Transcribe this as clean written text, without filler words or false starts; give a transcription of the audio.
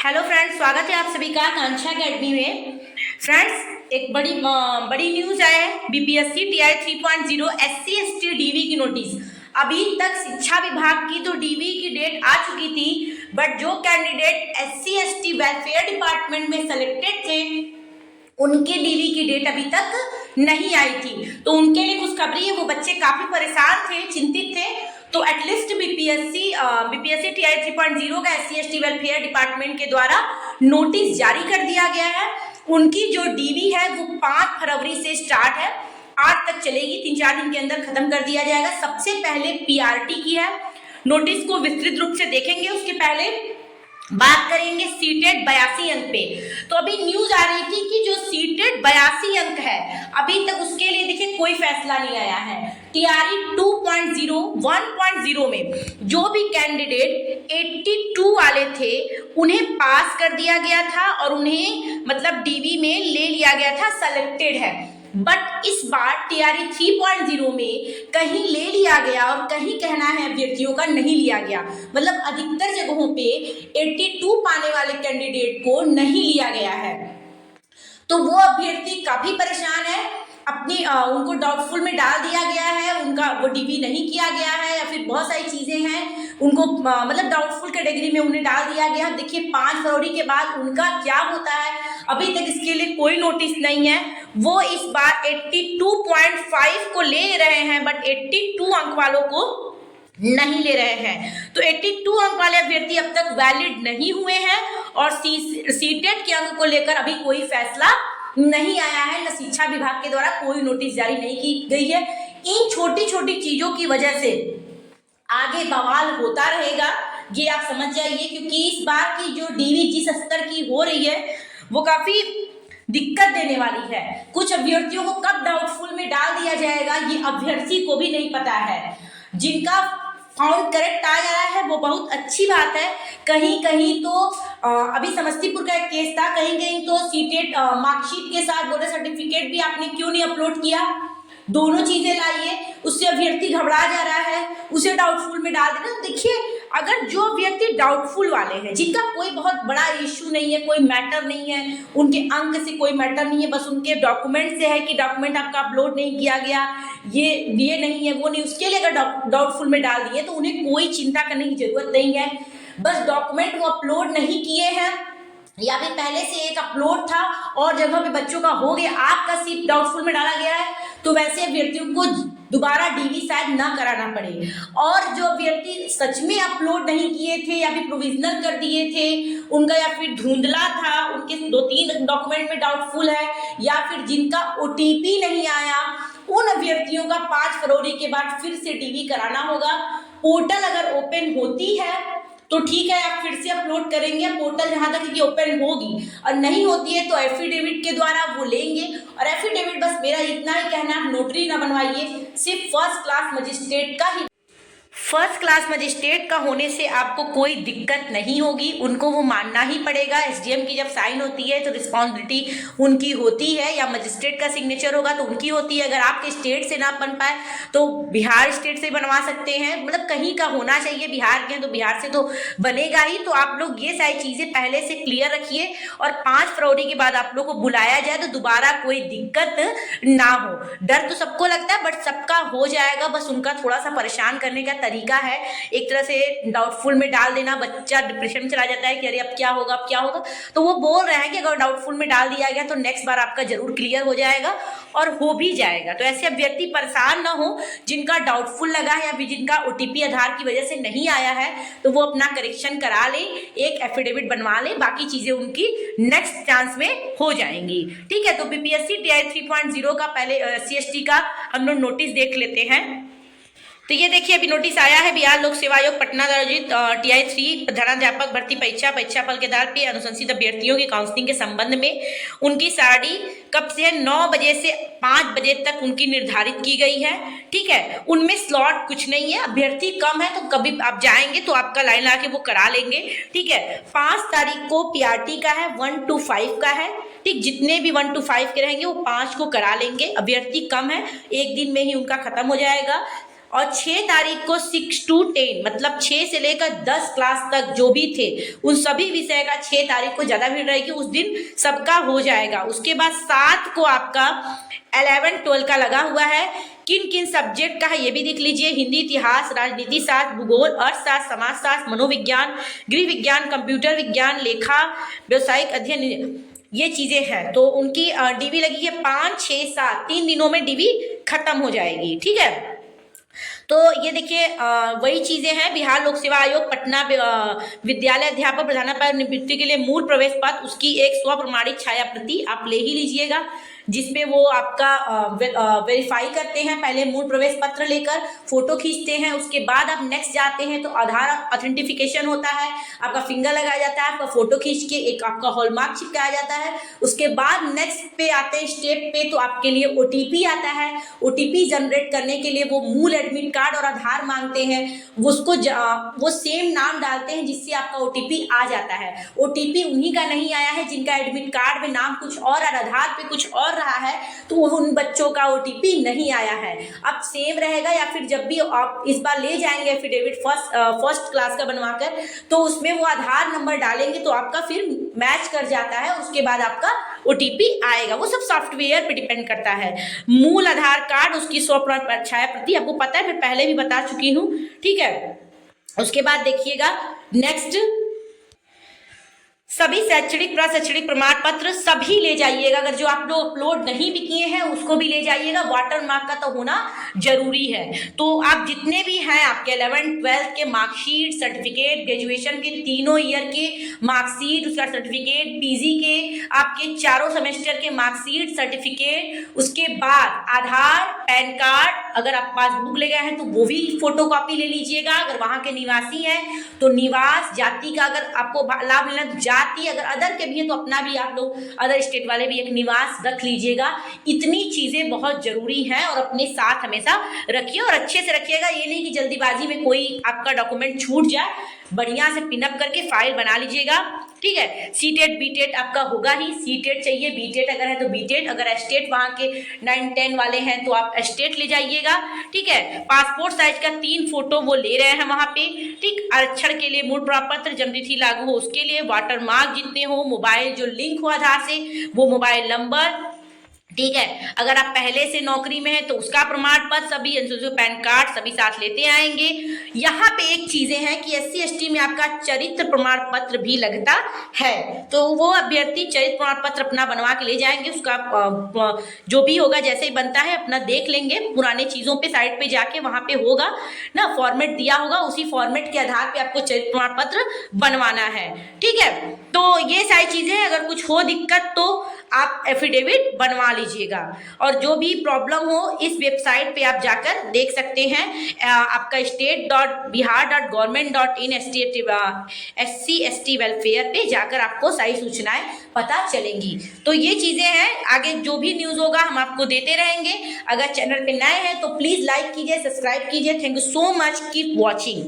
Hello friends, स्वागत है आप सभी का आकांक्षा अकेडमी में। फ्रेंड्स, एक बड़ी न्यूज आया है। BPSC TI 3.0 SC ST DV की नोटिस। अभी तक शिक्षा विभाग की तो डीवी की डेट आ चुकी थी, बट जो candidate SC ST welfare department में सेलेक्टेड थे उनके डीवी की डेट अभी तक नहीं आई थी। तो उनके लिए खुशखबरी है, वो बच्चे काफी परेशान थे, चिंतित थे। तो एटलीस्ट बीपीएससी टीआई 3.0 का एससी एसटी वेलफेयर डिपार्टमेंट के द्वारा नोटिस जारी कर दिया गया है। उनकी जो डीवी है वो 5 फरवरी से स्टार्ट है, 8 तक चलेगी। 3-4 दिन के अंदर खत्म कर दिया जाएगा। सबसे पहले पीआरटी की है। नोटिस को विस्तृत रूप से देखेंगे, उसके पहले बात करेंगे सीटेड 82 अंक पे। तो अभी न्यूज आ रही थी कि जो सीटेड 82 अंक है, अभी तक उसके लिए देखिए कोई फैसला नहीं आया है। टीआरई 2.0 1.0 में जो भी कैंडिडेट 82 वाले थे उन्हें पास कर दिया गया था और उन्हें मतलब डीवी में ले लिया गया था, सेलेक्टेड है। बट इस बार टीआरई 3.0 में कहीं ले लिया गया और कहीं कहना है अभ्यर्थियों का नहीं लिया गया। मतलब अधिकतर जगहों पे 82 पाने वाले कैंडिडेट को नहीं लिया गया है। तो वो अभ्यर्थी काफी परेशान है। उनको डाउटफुल में डाल दिया गया है, उनका वो डीवी नहीं किया गया है, या फिर बहुत सारी चीजें हैं उनको मतलब डाउटफुल कैटेगरी में उन्हें डाल दिया गया। देखिए 5 फरवरी के बाद उनका क्या होता है, अभी तक इसके लिए कोई नोटिस नहीं है। वो इस बार 82.5 को ले रहे हैं, बट 82 अंक वालों को नहीं ले रहे हैं। तो 82 अंक वाले अभ्यर्थी अब तक वैलिड नहीं हुए हैं और सीटेट के अंक को लेकर अभी कोई फैसला नहीं आया है। न शिक्षा विभाग के द्वारा कोई नोटिस जारी नहीं की गई है। इन छोटी छोटी चीजों की वजह से आगे बवाल होता रहेगा, ये आप समझ जाइए। क्योंकि इस बार की जो डीवी जिस स्तर की हो रही है वो काफी दिक्कत देने वाली है। कुछ अभ्यर्थियों को कब डाउटफुल में डाल दिया जाएगा ये अभ्यर्थी को भी नहीं पता है। जिनका फाउंड करेक्ट आ गया है वो बहुत अच्छी बात है। कहीं कहीं तो अभी समस्तीपुर का एक केस था, कहीं कहीं तो सीटेट मार्कशीट के साथ बोर्ड सर्टिफिकेट भी आपने क्यों नहीं अपलोड किया। दोनों चीजें लाइए, उससे अभ्यर्थी घबरा जा रहा है, उसे डाउटफुल में डाल देना। देखिए, अगर जो अभ्यर्थी डाउटफुल वाले हैं, जिनका कोई बहुत बड़ा इश्यू नहीं है, कोई मैटर नहीं है, उनके अंक से कोई मैटर नहीं है, बस उनके डॉक्यूमेंट से है कि डॉक्यूमेंट आपका अपलोड नहीं किया गया, ये नहीं है, वो नहीं, उसके लिए अगर डाउटफुल में डाल दिए तो उन्हें कोई चिंता करने की जरूरत नहीं है। बस डॉक्यूमेंट वो अपलोड नहीं किए हैं या फिर पहले से एक अपलोड था और जगह पे बच्चों का हो गया, आपका सिर्फ डाउटफुल में डाला गया है, तो वैसे अभ्यर्थियों को दोबारा डीवी शायद ना कराना पड़े। और जो अभ्यर्थी सच में अपलोड नहीं किए थे या फिर प्रोविजनल कर दिए थे उनका, या फिर धुंधला था, उनके 2-3 डॉक्यूमेंट में डाउटफुल है, या फिर जिनका ओटीपी नहीं आया, उन अभ्यर्थियों का 5 फरवरी के बाद फिर से डीवी कराना होगा। पोर्टल अगर ओपन होती है तो ठीक है, आप फिर से अपलोड करेंगे पोर्टल जहां तक कि ओपन होगी, और नहीं होती है तो एफिडेविट के द्वारा वो लेंगे। और एफिडेविट बस मेरा इतना ही कहना है, नोटरी ना बनवाइए, सिर्फ फर्स्ट क्लास मजिस्ट्रेट का होने से आपको कोई दिक्कत नहीं होगी। उनको वो मानना ही पड़ेगा। एसडीएम की जब साइन होती है तो रिस्पॉन्सिबिलिटी उनकी होती है, या मजिस्ट्रेट का सिग्नेचर होगा तो उनकी होती है। अगर आपके स्टेट से ना बन पाए तो बिहार स्टेट से बनवा सकते हैं, मतलब कहीं का होना चाहिए। बिहार के हैं तो बिहार से तो बनेगा ही। तो आप लोग ये सारी चीजें पहले से क्लियर रखिए और 5 फरवरी के बाद आप लोग को बुलाया जाए तो दोबारा कोई दिक्कत ना हो। डर तो सबको लगता है, बट सबका हो जाएगा। बस उनका थोड़ा सा परेशान करने का तरीका है, एक तरह से डाउटफुल में डाल देना। बच्चा डिप्रेशन में चला जाता है कि अरे अब क्या होगा। तो वो बोल रहे हैं कि अगर डाउटफुल में डाल दिया गया तो नेक्स्ट बार आपका जरूर क्लियर हो जाएगा और हो भी जाएगा। तो ऐसे अभ्यर्थी परेशान ना हो जिनका डाउटफुल लगा है या फिर जिनका ओटीपी आधार की वजह से नहीं आया है, तो वो अपना करेक्शन करा ले, एक एफिडेविट बनवा ले, बाकी चीजें उनकी नेक्स्ट चांस में हो जाएंगी। ठीक है, तो बीपीएससी टीआई 3.0 का पहले सीएसटी का हम लोग नोटिस देख लेते हैं। तो ये देखिए, अभी नोटिस आया है बिहार लोक सेवा आयोग पटना द्वारा आयोजित टीआई 3 प्रधानाध्यापक भर्ती परीक्षा फल के आधार पर अनुशंसित अभ्यर्थियों की काउंसलिंग के संबंध में उनकी साड़ी कब से है 9 बजे से 5 बजे तक उनकी निर्धारित की गई है। ठीक है, उनमें स्लॉट कुछ नहीं है, अभ्यर्थी कम है तो कभी आप जाएंगे तो आपका लाइन ला के वो करा लेंगे। ठीक है, 5 तारीख को पीआरटी का है, 1 to 5 का है। ठीक, जितने भी 1 to 5 के रहेंगे वो 5 को करा लेंगे। अभ्यर्थी कम है, एक दिन में ही उनका खत्म हो जाएगा। और 6 तारीख को 6 to 10 मतलब 6 से लेकर 10 क्लास तक जो भी थे उन सभी विषय का 6 तारीख को ज़्यादा भीड़ रहेगी, उस दिन सबका हो जाएगा। उसके बाद 7 को आपका 11-12 का लगा हुआ है। किन किन सब्जेक्ट का है ये भी देख लीजिए, हिंदी, इतिहास, राजनीति शास्त्र, भूगोल, अर्थशास्त्र, समाजशास्त्र, मनोविज्ञान, गृह विज्ञान, कंप्यूटर विज्ञान, लेखा, व्यवसायिक अध्ययन, ये चीजें हैं। तो उनकी डीवी लगी है 5, 6, 7 3 दिनों में डीवी खत्म हो जाएगी। ठीक है, तो ये देखिए वही चीजें हैं। बिहार लोक सेवा आयोग पटना विद्यालय अध्यापक प्रधानाध्यापक नियुक्ति के लिए मूल प्रवेश पत्र, उसकी एक स्वप्रमाणित छाया प्रति आप ले ही लीजिएगा, जिसपे वो आपका वेरीफाई करते हैं। पहले मूल प्रवेश पत्र लेकर फोटो खींचते हैं, उसके बाद आप नेक्स्ट जाते हैं तो आधार ऑथेंटिफिकेशन होता है, आपका फिंगर लगाया जाता है, आपका फोटो खींच के एक आपका हॉलमार्क चिपकाया जाता है। उसके बाद नेक्स्ट पे आते हैं स्टेप पे, तो आपके लिए ओटीपी आता है। ओटीपी जनरेट करने के लिए वो मूल एडमिट कार्ड और आधार मांगते हैं, वो सेम नाम डालते हैं जिससे आपका ओटीपी आ जाता है। ओटीपी उन्हीं का नहीं आया है जिनका एडमिट कार्ड में नाम कुछ और आधार पे कुछ और रहा है, तो उन बच्चों का ओटीपी नहीं आया है। अब सेम रहेगा, या फिर जब भी आप इस बार ले जाएंगे एफिडेविट फर्स्ट क्लास का बनवाकर, तो उसमें वो आधार नंबर डालेंगे तो आपका फिर मैच कर जाता है, उसके बाद आपका ओटीपी आएगा। वो सब सॉफ्टवेयर पे डिपेंड करता है। मूल आधार कार्ड, उसकी छाया प्रति आपको पता है, मैं पहले भी बता चुकी हूँ। ठीक है, उसके बाद देखिएगा नेक्स्ट, सभी शैक्षणिक प्रशैक्षणिक प्रमाण पत्र सभी ले जाइएगा। अगर जो आप लोग अपलोड नहीं भी किए हैं उसको भी ले जाइएगा। वाटर मार्क का तो होना जरूरी है। तो आप जितने भी हैं आपके 11th-12th के मार्कशीट, सर्टिफिकेट, ग्रेजुएशन के तीनों ईयर के मार्कशीट, उसका सर्टिफिकेट, पीजी के आपके चारों सेमेस्टर के मार्कशीट, सर्टिफिकेट, उसके बाद आधार, पैन कार्ड, अगर आप पासबुक ले गए हैं तो वो भी फोटोकॉपी ले लीजिएगा। अगर वहां के निवासी हैं तो निवास, जाति का अगर आपको लाभ लेना तो जाति, अगर अदर के भी है तो अपना भी आप लोग अदर स्टेट वाले भी एक निवास रख लीजिएगा। इतनी चीजें बहुत जरूरी हैं और अपने साथ हमेशा रखिए और अच्छे से रखिएगा। ये नहीं कि जल्दीबाजी में कोई आपका डॉक्यूमेंट छूट जाए, बढ़िया से पिनअप करके फाइल बना लीजिएगा। ठीक है, सीटेट बीटेट आपका होगा ही, सीटेट चाहिए, बीटेट अगर है तो बीटेट, अगर एस्टेट वहाँ के 9-10 वाले हैं तो आप एस्टेट ले जाइएगा। ठीक है, पासपोर्ट साइज का 3 फोटो वो ले रहे हैं वहाँ पे। ठीक, आरक्षण के लिए मूल प्रमाण पत्र, जन्मतिथि लागू हो उसके लिए, वाटर मार्क जितने हो, मोबाइल जो लिंक हो आधार से वो मोबाइल नंबर। ठीक है, अगर आप पहले से नौकरी में हैं तो उसका प्रमाण पत्र सभी, पैन कार्ड सभी साथ लेते आएंगे। यहाँ पे एक चीजें हैं कि SC ST में आपका चरित्र प्रमाण पत्र भी लगता है, तो वो अभ्यर्थी चरित्र प्रमाण पत्र अपना बनवा के ले जाएंगे। उसका जो भी होगा जैसे ही बनता है अपना देख लेंगे, पुराने चीजों पे साइट पे जाके वहां पे होगा ना फॉर्मेट दिया होगा, उसी फॉर्मेट के आधार पे आपको चरित्र प्रमाण पत्र बनवाना है। ठीक है, तो ये सारी चीजें, अगर कुछ हो दिक्कत तो आप एफिडेविट बनवा लीजिएगा। और जो भी प्रॉब्लम हो इस वेबसाइट पे आप जाकर देख सकते हैं, आपका state.bihar.government.in SC ST वेलफेयर पे जाकर आपको सारी सूचनाएं पता चलेंगी। तो ये चीजें हैं, आगे जो भी न्यूज होगा हम आपको देते रहेंगे। अगर चैनल पे नए हैं तो प्लीज लाइक कीजिए, सब्सक्राइब कीजिए। Thank you so much, keep watching.